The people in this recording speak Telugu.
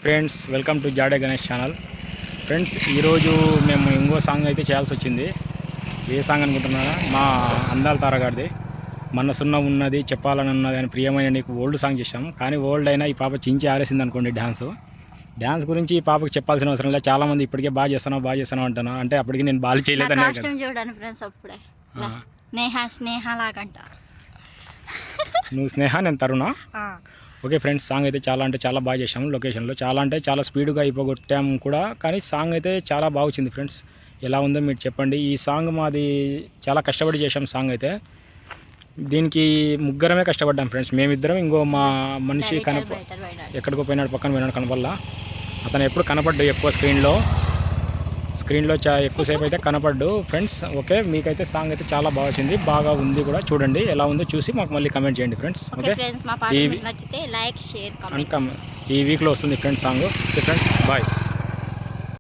Friends welcome to Jade Ganesh channel. Friends ఈరోజు మేము ఇంకో సాంగ్ అయితే చేయాల్సి వచ్చింది. ఏ సాంగ్ అనుకుంటున్నారా? మా అందాల తారగారిది మనసున్న ఉన్నది చెప్పాలని ఉన్నది అని ప్రియమైన నీకు ఓల్డ్ సాంగ్ చేసాము. కానీ ఓల్డ్ అయినా ఈ పాప చించి ఆరేసింది అనుకోండి. డ్యాన్స్ గురించి ఈ పాపకు చెప్పాల్సిన అవసరం లేదు. చాలామంది ఇప్పటికే బాగా చేస్తాను అంటున్నా. అంటే అప్పటికి నేను బాగా చేయలేదని నువ్వు స్నేహ నేను తరుణా. ఓకే ఫ్రెండ్స్, సాంగ్ అయితే చాలా అంటే చాలా బాగా చేసాము. లొకేషన్లో చాలా అంటే చాలా స్పీడ్గా అయిపోగొట్టాము కూడా, కానీ సాంగ్ అయితే చాలా బాగా వచ్చింది. ఫ్రెండ్స్ ఎలా ఉందో మీరు చెప్పండి. ఈ సాంగ్ మాది చాలా కష్టపడి చేసాం. సాంగ్ అయితే దీనికి ముగ్గురమే కష్టపడ్డాం ఫ్రెండ్స్. మేమిద్దరం, ఇంకో మా మనిషి ఎక్కడికో పోయినాడు, పక్కన పోయినాడు కనపల్లా. అతను ఎప్పుడు కనపడ్డు ఎక్కువ స్క్రీన్లో ఎక్కువసేపు అయితే కనపడ్డు ఫ్రెండ్స్. ఓకే, మీకైతే సాంగ్ అయితే చాలా బాగా వచ్చింది, బాగా ఉంది కూడా. చూడండి ఎలా ఉందో చూసి మాకు మళ్ళీ కమెంట్ చేయండి ఫ్రెండ్స్. ఓకే, ఈ వీక్లో వస్తుంది friends song. Okay friends, bye.